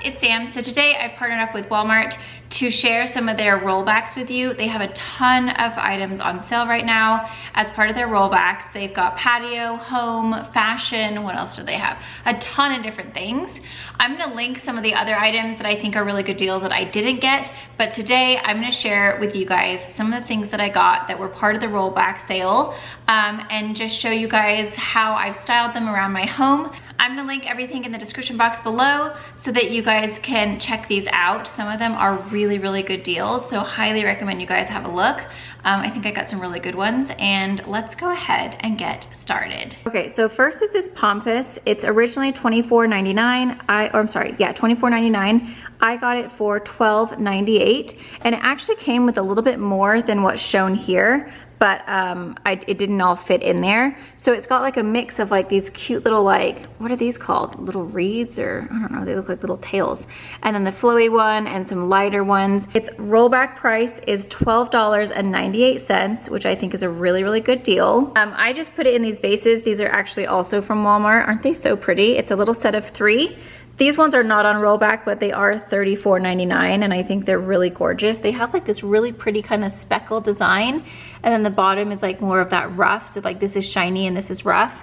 it's Sam. So today I've partnered up with Walmart to share some of their rollbacks with you. They have a ton of items on sale right now as part of their rollbacks. They've got patio, home, fashion, what else do they have? A ton of different things. I'm gonna link some of the other items that I think are really good deals that I didn't get, but today I'm gonna share with you guys some of the things that I got that were part of the rollback sale and just show you guys how I've styled them around my home. I'm gonna link everything in the description box below so that you guys can check these out. Some of them are really good deals, so highly recommend you guys have a look. I think I got some really good ones, and let's go ahead and get started. Okay, so first is this pompous. It's originally $24.99. $24.99. I got it for $12.98, and it actually came with a little bit more than what's shown here, but it didn't all fit in there. So it's got like a mix of like these cute little, like, what are these called? Little reeds, or I don't know, they look like little tails. And then the flowy one and some lighter ones. Its rollback price is $12.98, which I think is a really good deal. I just put it in these vases. These are actually also from Walmart. Aren't they so pretty? It's a little set of 3. These ones are not on rollback, but they are $34.99, and I think they're really gorgeous. They have like this really pretty kind of speckle design, and then the bottom is like more of that rough. So like this is shiny and this is rough.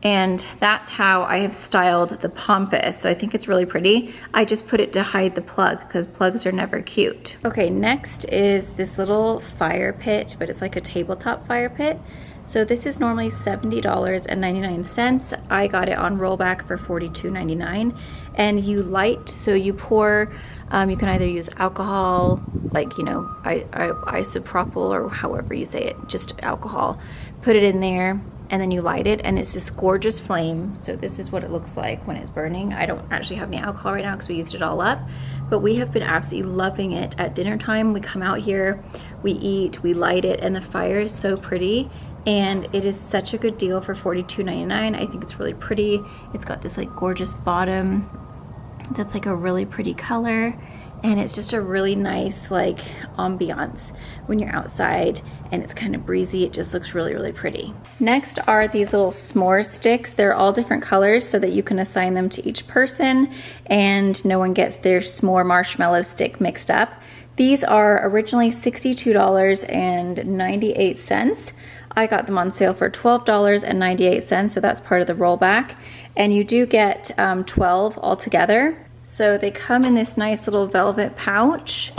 And that's how I have styled the pompous. So I think it's really pretty. I just put it to hide the plug because plugs are never cute. Okay, next is this little fire pit, but it's like a tabletop fire pit. So this is normally $70.99. I got it on rollback for $42.99. And you light, so you pour, you can either use alcohol, like, you know, isopropyl, or however you say it, just alcohol. Put it in there, and then you light it, and it's this gorgeous flame. So this is what it looks like when it's burning. I don't actually have any alcohol right now because we used it all up, but we have been absolutely loving it. At dinner time, we come out here, we eat, we light it, and the fire is so pretty. And it is such a good deal for $42.99. I think it's really pretty. It's got this like gorgeous bottom that's like a really pretty color, and it's just a really nice like ambiance when you're outside and it's kind of breezy. It just looks really pretty. Next are these little s'more sticks. They're all different colors so that you can assign them to each person and no one gets their s'more marshmallow stick mixed up. These are originally $62.98. I got them on sale for $12.98, so that's part of the rollback. And you do get 12 altogether. So they come in this nice little velvet pouch,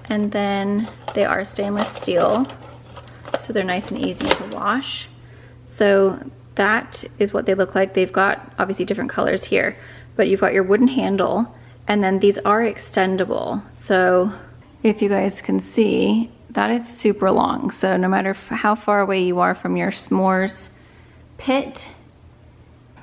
and then they are stainless steel, so they're nice and easy to wash. So that is what they look like. They've got obviously different colors here, but you've got your wooden handle, and then these are extendable. So if you guys can see, that is super long. So no matter how far away you are from your s'mores pit,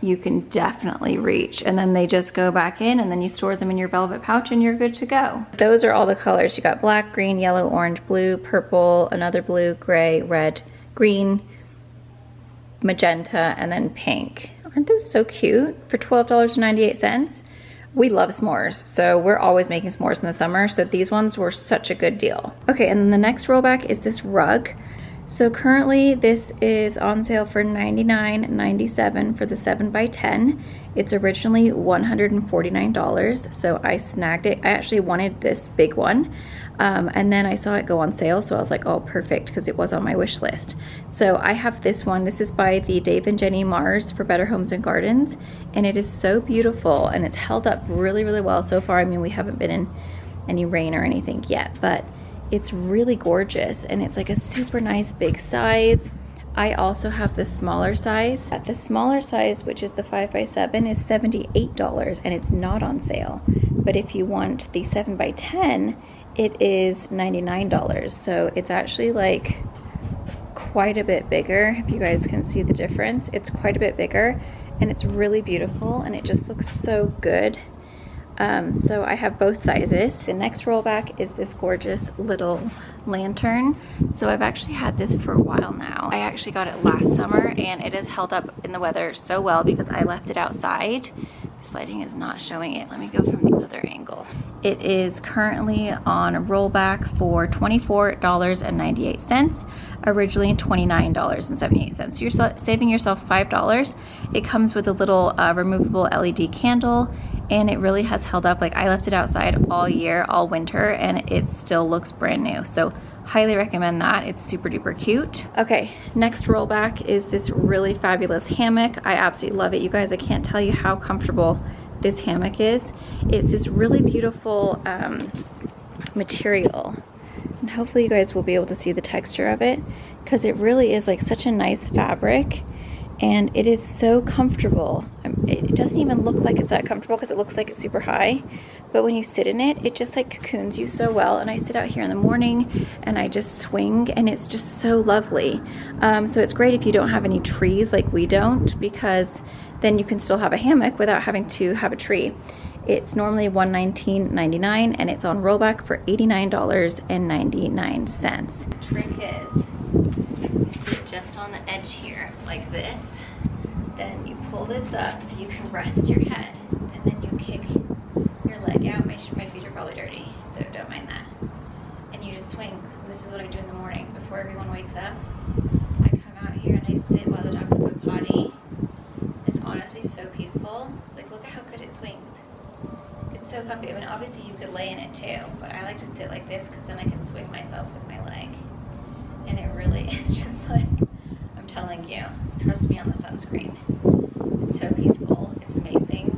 you can definitely reach. And then they just go back in, and then you store them in your velvet pouch and you're good to go. Those are all the colors. You got black, green, yellow, orange, blue, purple, another blue, gray, red, green, magenta, and then pink. Aren't those so cute for $12.98? We love s'mores, so we're always making s'mores in the summer, so these ones were such a good deal. Okay, and then the next rollback is this rug. So currently this is on sale for $99.97 for the 7x10. It's originally $149, so I snagged it. I actually wanted this big one, and then I saw it go on sale, so I was like, oh, perfect, because it was on my wish list. So I have this one. This is by the Dave and Jenny Mars for Better Homes and Gardens, and it is so beautiful, and it's held up really well so far. I mean, we haven't been in any rain or anything yet, but it's really gorgeous, and it's like a super nice big size. I also have the smaller size. The smaller size, which is the 5x7, is $78, and it's not on sale. But if you want the 7x10, it is $99. So it's actually like quite a bit bigger. If you guys can see the difference, it's quite a bit bigger, and it's really beautiful, and it just looks so good. So I have both sizes. The next rollback is this gorgeous little lantern. So I've actually had this for a while now. I actually got it last summer, and it has held up in the weather so well because I left it outside. This lighting is not showing it. Let me go from the other angle. It is currently on a rollback for $24.98, originally $29.78. So you're saving yourself $5. It comes with a little removable LED candle. and it really has held up. Like, I left it outside all year, all winter, and it still looks brand new. So highly recommend that. It's super duper cute. Okay, next rollback is this really fabulous hammock. I absolutely love it. You guys, I can't tell you how comfortable this hammock is. It's this really beautiful material, and hopefully you guys will be able to see the texture of it, because it really is like such a nice fabric, and it is so comfortable. It doesn't even look like it's that comfortable because it looks like it's super high, but when you sit in it, it just like cocoons you so well. And I sit out here in the morning and I just swing, and it's just so lovely. So it's great if you don't have any trees like we don't, because then you can still have a hammock without having to have a tree. It's normally $119.99 and it's on rollback for $89.99. The trick is, you sit just on the edge here like this, then you pull this up so you can rest your head, and then you kick your leg out. My feet are probably dirty, so don't mind that. And you just swing. This is what I do in the morning before everyone wakes up. I come out here and I sit while the dogs go potty. It's honestly so peaceful. Like, look at how good it swings. It's so comfy. I mean, obviously you could lay in it too, but I like to sit like this because then I can swing myself with my leg. And it really is just like, I'm telling you, trust me on the sunscreen. It's so peaceful. It's amazing.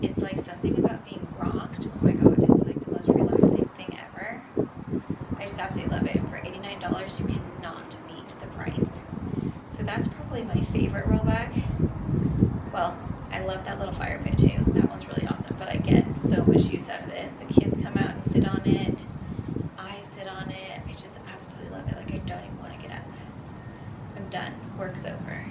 It's like something about being rocked. Oh my god, it's like the most relaxing thing ever. I just absolutely love it. And for $89, you cannot beat the price. So that's probably my favorite rollback. Well, I love that little fire pit too. That one's really awesome, but I get so much use out of this. The kids come out and sit on it. I sit on it. I just absolutely love it. Like, I don't even want to get up. I'm done. Work's over.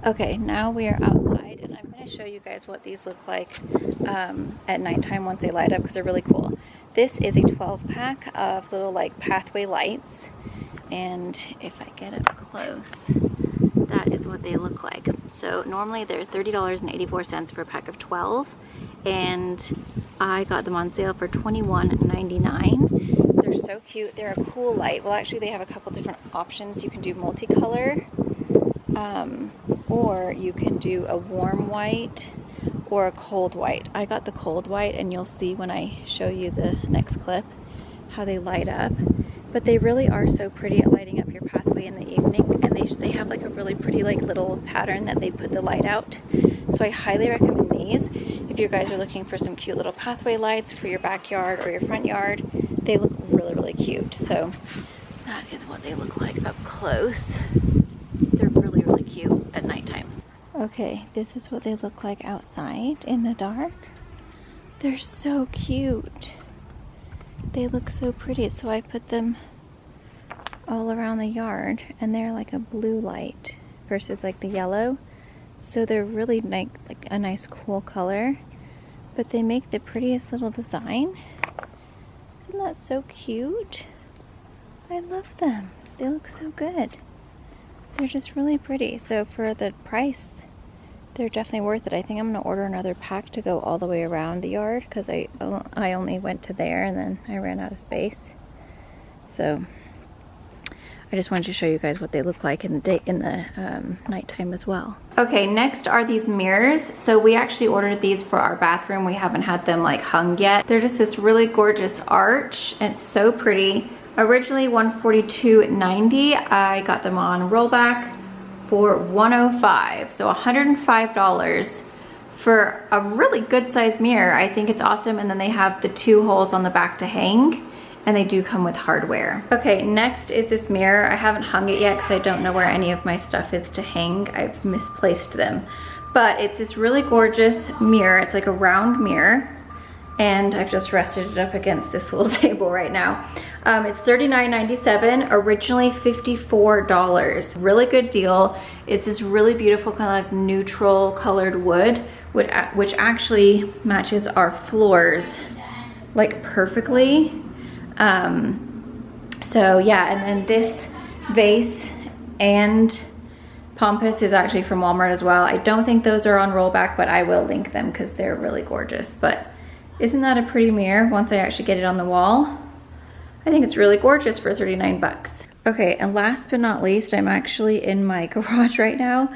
Okay, now we are outside, and I'm going to show you guys what these look like at nighttime once they light up, because they're really cool. This is a 12-pack of little like pathway lights, and if I get up close, that is what they look like. So normally they're $30.84 for a pack of 12, and I got them on sale for $21.99. They're so cute. They're a cool light. Well, actually they have a couple different options. You can do multicolor, or you can do a warm white or a cold white. I got the cold white, and you'll see when I show you the next clip how they light up. But they really are so pretty at lighting up your pathway in the evening, and they have like a really pretty like little pattern that they put the light out. So I highly recommend these if you guys are looking for some cute little pathway lights for your backyard or your front yard. They look really, really cute. So that is what they look like up close. They're really, really cute at nighttime. Okay, this is what they look like outside in the dark. They're so cute. They look so pretty. So I put them all around the yard, and they're like a blue light versus like the yellow. So they're really like a nice cool color, but they make the prettiest little design. Isn't that so cute? I love them. They look so good. They're just really pretty. So for the price, they're definitely worth it. I think I'm gonna order another pack to go all the way around the yard, because I only went to there and then I ran out of space. So I just wanted to show you guys what they look like in the nighttime as well. Okay, next are these mirrors. So we actually ordered these for our bathroom. We haven't had them like hung yet. They're just this really gorgeous arch. It's so pretty. Originally $142.90. I got them on rollback for $105. So $105 for a really good sized mirror. I think it's awesome. And then they have the 2 holes on the back to hang, and they do come with hardware. Okay, next is this mirror. I haven't hung it yet because I don't know where any of my stuff is to hang. I've misplaced them. But it's this really gorgeous mirror. It's like a round mirror, and I've just rested it up against this little table right now. It's $39.97, originally $54. Really good deal. It's this really beautiful kind of like neutral colored wood, which actually matches our floors like perfectly. So yeah, and then this vase and pompous is actually from Walmart as well. I don't think those are on rollback, but I will link them because they're really gorgeous. But isn't that a pretty mirror once I actually get it on the wall? I think it's really gorgeous for 39 bucks. Okay, and last but not least, I'm actually in my garage right now.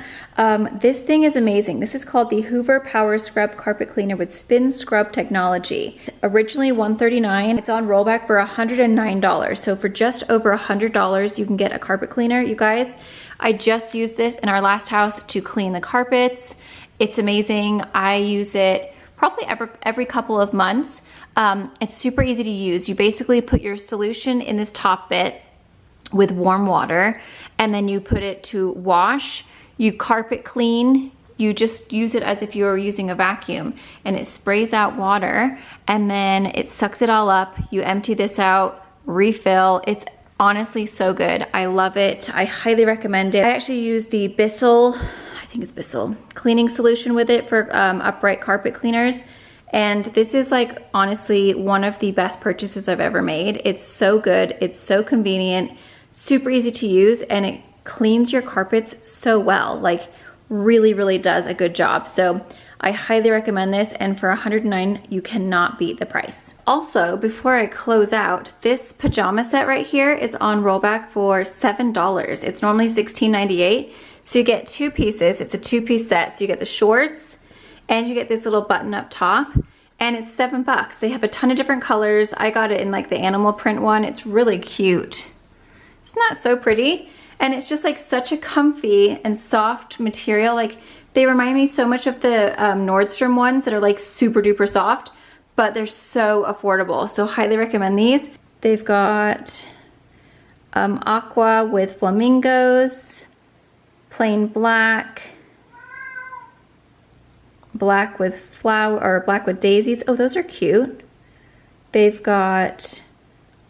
This thing is amazing. This is called the Hoover Power Scrub Carpet Cleaner with Spin Scrub Technology. Originally $139, it's on rollback for $109. So for just over $100, you can get a carpet cleaner. You guys, I just used this in our last house to clean the carpets. It's amazing. I use it probably every couple of months. It's super easy to use. You basically put your solution in this top bit with warm water, and then you put it to wash, you carpet clean, you just use it as if you were using a vacuum, and it sprays out water, and then it sucks it all up. You empty this out, refill. It's honestly so good. I love it. I highly recommend it. I actually use the Bissell, I think it's Bissell, cleaning solution with it for upright carpet cleaners. And this is like honestly one of the best purchases I've ever made. It's so good, it's so convenient, super easy to use, and it cleans your carpets so well. Like really, really does a good job. So I highly recommend this, and for $109, you cannot beat the price. Also, before I close out, this pajama set right here is on rollback for $7. It's normally $16.98. So you get two pieces, it's a two-piece set. So you get the shorts, and you get this little button up top, and it's $7. They have a ton of different colors. I got it in like the animal print one. It's really cute. Isn't that so pretty? And it's just like such a comfy and soft material. Like they remind me so much of the Nordstrom ones that are like super duper soft, but they're so affordable. So highly recommend these. They've got aqua with flamingos, plain black, black with flower, or black with daisies. Oh, those are cute. They've got,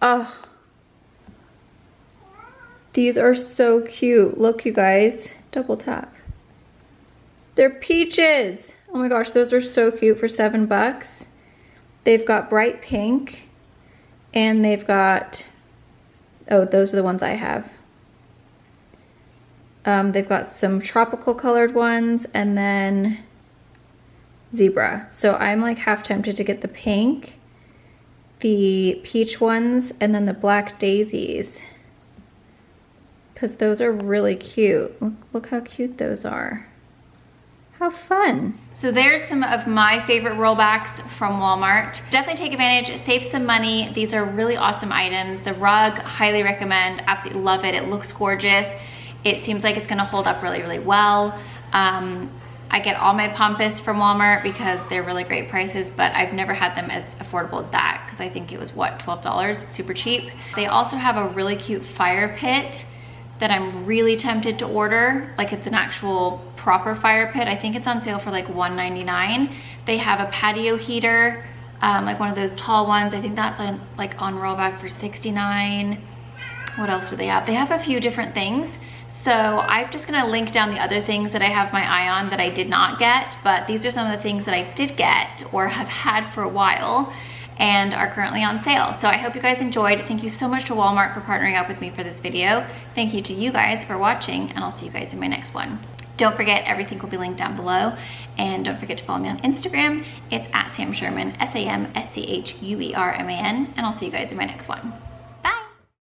oh, these are so cute. Look, you guys, double tap. They're peaches. Oh my gosh, those are so cute for $7. They've got bright pink, and they've got, oh, those are the ones I have. They've got some tropical colored ones, and then zebra. So I'm like half tempted to get the pink, the peach ones, and then the black daisies, because those are really cute. Look how cute those are. How fun. So there's some of my favorite rollbacks from Walmart. Definitely take advantage, save some money. These are really awesome items. The rug, highly recommend, absolutely love it. It looks gorgeous. It seems like it's gonna hold up really, really well. I get all my pompous from Walmart because they're really great prices, but I've never had them as affordable as that, because I think it was, what, $12, super cheap. They also have a really cute fire pit that I'm really tempted to order. Like it's an actual proper fire pit. I think it's on sale for like $1.99. They have a patio heater, like one of those tall ones. I think that's on rollback for $69. What else do they have? They have a few different things. So I'm just gonna link down the other things that I have my eye on that I did not get, but these are some of the things that I did get or have had for a while and are currently on sale. So I hope you guys enjoyed. Thank you so much to Walmart for partnering up with me for this video. Thank you to you guys for watching, and I'll see you guys in my next one. Don't forget, everything will be linked down below, and don't forget to follow me on Instagram. It's @SamSchuerman, SAMSCHUERMAN, and I'll see you guys in my next one.